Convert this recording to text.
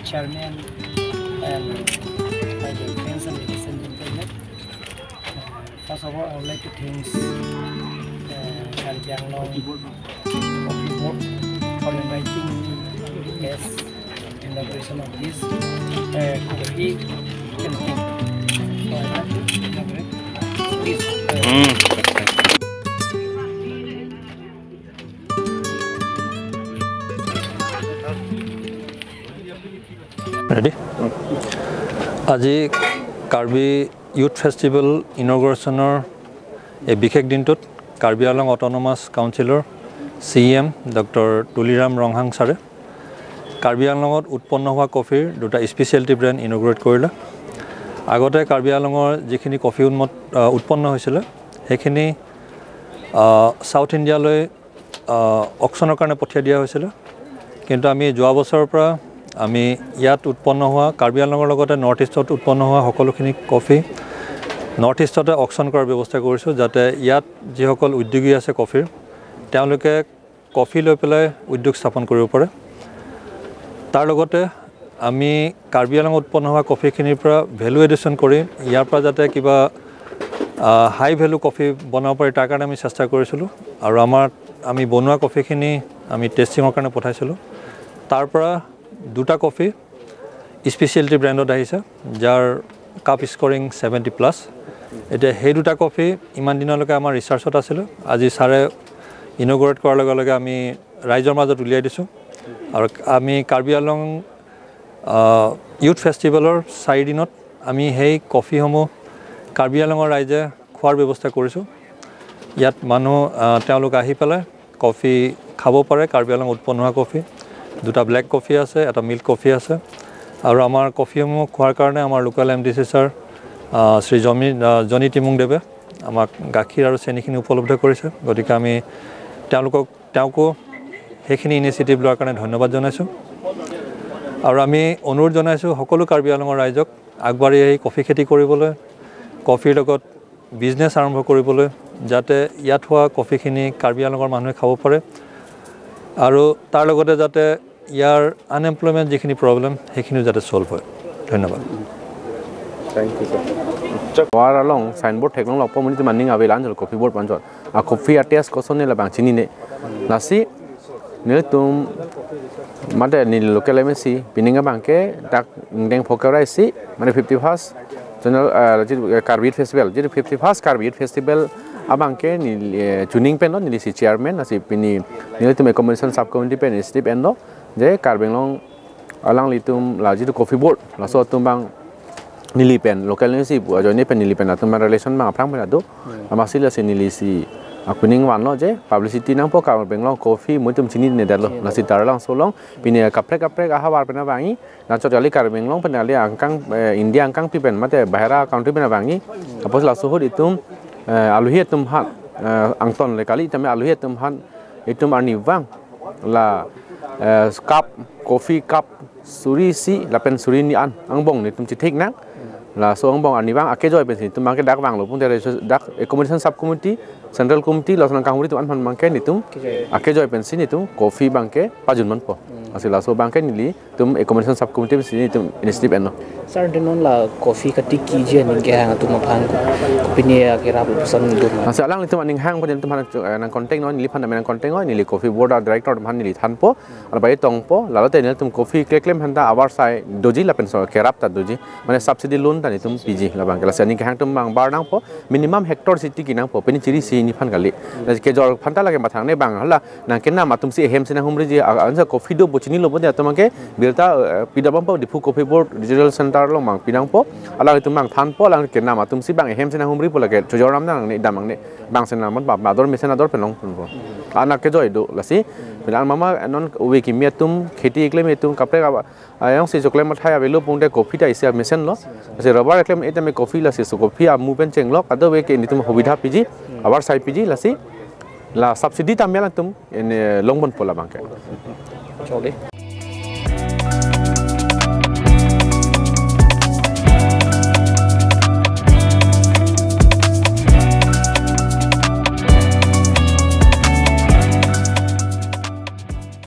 chairman and my dear friends and ladies and gentlemen. First of all, I would like to thank Coffee Board for inviting me as inauguration of this coffee canteen. So I like to inaugurate this. Ready? আজি Karbi youth festival ইনগ্ৰেশ্যনৰ এই বিশেষ দিনটোত Karbi Anglong autonomous কাউন্সিলৰ CEM doctor Tuliram Ronghang ছাৰে কাৰ্বি আংলঙত উৎপন্ন হোৱা কফিৰ দুটা speciality brand ইনগ্ৰেট কৰিলে। আগতে কাৰ্বি আংলঙৰ যিখিনি কফি উৎপন্ন হৈছিল সেইখিনি সাউথ ইণ্ডিয়ালৈ অকশ্যনৰ কাৰণে পঠিয়াই দিয়া হৈছিল, কিন্তু আমি যোৱা বছৰৰ পৰা আমি ইয়াত উৎপন্ন হোৱা কাৰ্বি আংলঙৰ লগতে নৰ্থ ইষ্টত উৎপন্ন হোৱা সকলোখিনি কফি নৰ্থ ইষ্টতে অকশ্যন কৰাৰ ব্যৱস্থা কৰিছোঁ, যাতে ইয়াত যিসকল উদ্যোগী আছে কফিৰ তেওঁলোকে কফি লৈ পেলাই উদ্যোগ স্থাপন কৰিব পাৰে। তাৰ লগতে আমি কাৰ্বি আংলঙত উৎপন্ন হোৱা কফিখিনিৰ পৰা ভেলু এডিশ্যন কৰি ইয়াৰ পৰা যাতে কিবা হাই ভেলু কফি বনাব পাৰি তাৰ কাৰণে আমি চেষ্টা কৰিছিলোঁ, আৰু আমি বনোৱা কফিখিনি আমি টেষ্টিঙৰ কাৰণে পঠাইছিলোঁ। তাৰ পৰা দুটা কফি স্পেচিয়েলিটি ব্ৰেণ্ডত আহিছে, যাৰ কাপ স্ক'ৰিং 70+। এতিয়া সেই দুটা কফি ইমান দিনলৈকে আমাৰ ৰিচাৰ্চত আছিলে, আজি ছাৰে ইনগ্ৰেট কৰাৰ লগে লগে আমি ৰাইজৰ মাজত উলিয়াই দিছোঁ, আৰু আমি কাৰ্বি আংলং ইউথ ফেষ্টিভেলৰ 4 দিনত আমি সেই কফিসমূহ কাৰ্বি আংলঙৰ ৰাইজে খোৱাৰ ব্যৱস্থা কৰিছোঁ। ইয়াত মানুহ তেওঁলোক আহি পেলাই কফি খাব পাৰে। কাৰ্বি আংলং উৎপন্ন হোৱা কফি দুটা ব্লেক কফি আছে, এটা মিল্ক কফি আছে, আৰু আমাৰ কফিসমূহ খোৱাৰ কাৰণে আমাৰ লোকেল MDC ছাৰ শ্ৰী জনি টিমুংদেৱে আমাক গাখীৰ আৰু চেনিখিনি উপলব্ধ কৰিছে। গতিকে আমি তেওঁকো সেইখিনি ইনিচিয়েটিভ লোৱাৰ কাৰণে ধন্যবাদ জনাইছোঁ, আৰু আমি অনুৰোধ জনাইছোঁ সকলো কাৰ্বি আংলঙৰ ৰাইজক আগবাঢ়ি আহি কফি খেতি কৰিবলৈ, কফিৰ লগত বিজনেছ আৰম্ভ কৰিবলৈ, যাতে ইয়াত হোৱা কফিখিনি কাৰ্বি আংলঙৰ মানুহে খাব পাৰে, আৰু তাৰ লগতে যাতে ইয়াৰ আনএমপ্লয়মেণ্ট যিখিনি প্ৰব্লেম সেইখিনিও যাতে ছল্ভ হয়। ধন্যবাদ। Thank you, sir. War along signboard teklong lokpo muni maning abelan jol coffee board panjot. A coffee atias kosone la bang chini ne. Nasi ne tum made ni local MSC pininga banke dak deng pokera si mane 51st general Carbide festival. Jadi 51st Carbide festival abangke ni tuning pen no ni si chairman nasi pini ni tum accommodation sub committee pen step endo je Carbelong alang litum la jitu coffee board la so tum bang nili pen local ni si bu ajo ni pen nili pen atum relation ma aprang pen ado amasila si nili si akuning wan lo je publicity nang po ka benglong coffee mutum chini ne dalo nasi darlang solong pini kaprek aha war pen bangi na chotali kar benglong pen ali angkang India angkang pi pen mate bahara country pen bangi apos la suhud itum aluhi tum hat angton le kali tame aluhi tum han itum ani wang la cup coffee cup suri si la pen suri ni an angbong ni tum chi thik nang la so angbong ani bang ake joy pen si tum mangke dak bang lo pun dak accommodation sub committee central committee la sonang kanguri tum an mangke ni tum ake joy pen si ni tum coffee bangke pajun man po asila so bangke ni li tum accommodation sub committee si ni tum initiative enno sir denon la coffee ka tik ki je ning ke hang tum phan ko pini ke rap san dum asa lang tum aning hang pen tum nang contact no ni li phan nang contact no ni li coffee board director tum han ni li than po ar bai tong po la te ni tum coffee claim handa awar sai doji la pen so ke rap ta doji mane subsidy loan ta ni tum pg la bang la sani ke hang tum bang bar nang po minimum hectare city ki nang po peni chiri si ni phan gali ke jor phan ta lage mathang ne bang hala nang ken na matum si hem sina humri ji ansa coffee do bochini lo bo de atamake birta pidabam po Diphu coffee board digital center lo mang pinang po ala itu mang than po lang ken na matum si bang hem sina humri po lage joram nang ne damang ne bang sina mon ba dor mesen ador penong po anak ke joy do lasi bilang mama non uwe ki metum kheti ekle metum kapre ayang si jokle mathai abelo pungte coffee ta isia mesen lo ase rubber ekle eta me coffee lasi so coffee a mu pen cheng lo ado we ke ni tum hobidha piji abar sai piji lasi la subsidy ta mela tum en longbon pola bangke chole